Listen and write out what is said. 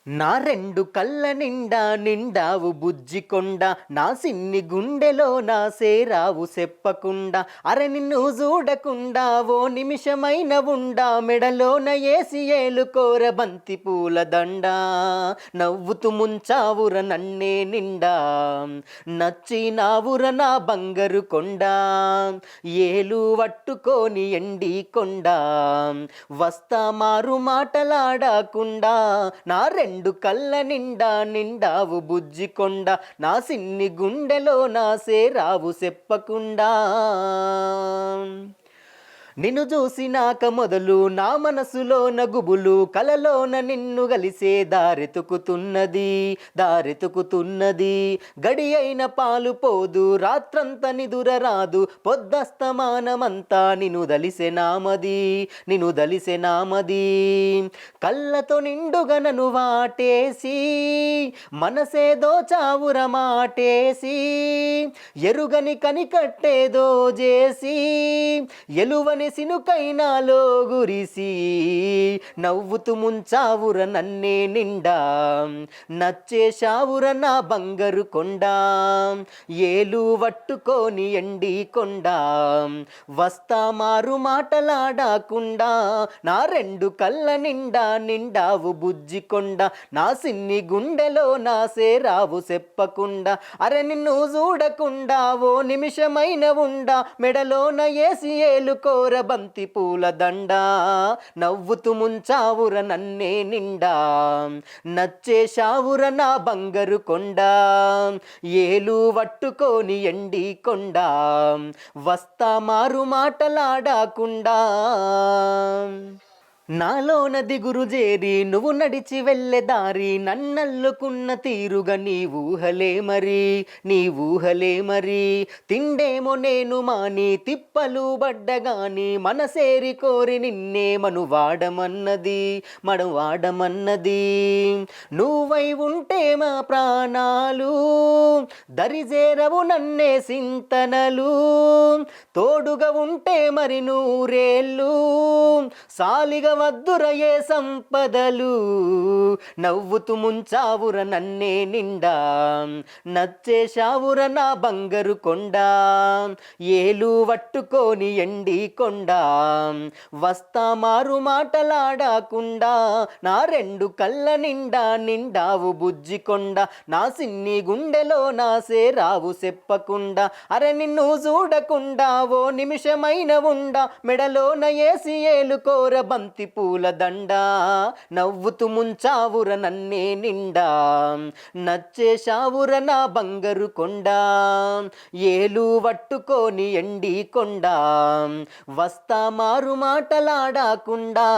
నా రెండు కళ్ళ నిండా నిండావు బుజ్జికొండ, నా సిన్ని గుండెలో నా సేరావు చెప్పకుండా. అరె నిన్ను చూడకుండా ఓ నిమిషమైన ఉండా, మెడలోన ఏసి ఏలుకోర బంతి పూల దండ. నవ్వుతూ ముంచావుర నన్నే నిండా, నచ్చినావుర నా బంగారు కొండ. ఏలు పట్టుకొని ఎండి కొండ, వస్తా మారు మాటలాడకుండా. నా రెండు కళ్ళ నిండా నిండావు బుజ్జికొండ, నా సిన్ని గుండెలో నా సేరావు చెప్పకుండా. నిన్ను చూసినాక మొదలు నా మనసులోన గుబులు, కలలోన నిన్ను కలిసే దారెతుకుతున్నది. గడి అయిన పాలు పోదు, రాత్రంత నిదుర రాదు, పొద్దస్తమానమంతా నిన్ను దలిసె నామది. కళ్ళతో నిండుగా నన్ను వాటేసి, మనసేదో చావుర మాటేసి, ఎరుగని కనికట్టేదో చేసి, ఎలువని సినుకైనాలో గురిసి, నవ్వుతూ ముంచావుర నన్నే నిండా, నచ్చేశావుర నా బంగారు కొండ. ఏలు పట్టుకొని ఎండి కొండ, వస్తా మారు మాటలాడకుండా. నా రెండు కళ్ళ నిండా నిండావు బుజ్జికొండ, నా సిన్ని గుండెలో నా సేరావు చెప్పకుండా. అరె నిన్ను చూడకుండా ఓ నిమిషమైన ఉండా, మెడలోన ఏసి ఏలుకోర బంతి పూల దండ. నవ్వుతూ ముంచావుర నన్నే నిండా, నచ్చేశావుర నా బంగారు కొండ. ఏలు పట్టుకొని ఎండి కొండ, వస్తా మారు మాటలాడకుండా. నాలోన దిగురు చేరి నువ్వు నడిచి వెళ్ళే దారి, నన్నల్లుకున్న తీరుగా నీ ఊహలే మరి. తిండేమో నేను మాని తిప్పలు పడ్డగాని, మనసేరి కోరి నిన్నే మనువాడమన్నది. నువ్వై ఉంటే మా ప్రాణాలు, దరిజేరవు నన్నే సింతనలు. తోడుగా ఉంటే మరి నూరేళ్ళు, సాలిగా వద్దురయే సంపదలు. నవ్వుతూ ముంచావుర నన్నే నిండా, నచ్చేశావుర నా బంగారు కొండ. ఏలు పట్టుకొని ఎండి కొండ, వస్తా మారు మాటలాడకుండా. నా రెండు కళ్ళ నిండా నిండావు బుజ్జికొండ, నా సిన్ని గుండెలో నా సేరావు చెప్పకుండా. అరె నిన్ను చూడకుండా ఓ నిమిషమైన ఉండా, మెడలోన ఏసి ఏలుకోర బంతి పూల దండ. నవ్వుతూ ముంచావుర నన్నే నిండా, నచ్చేశావుర నా బంగారు కొండ. ఏలు పట్టుకొని ఎండి కొండ, వస్తా మారు మాటలాడకుండా.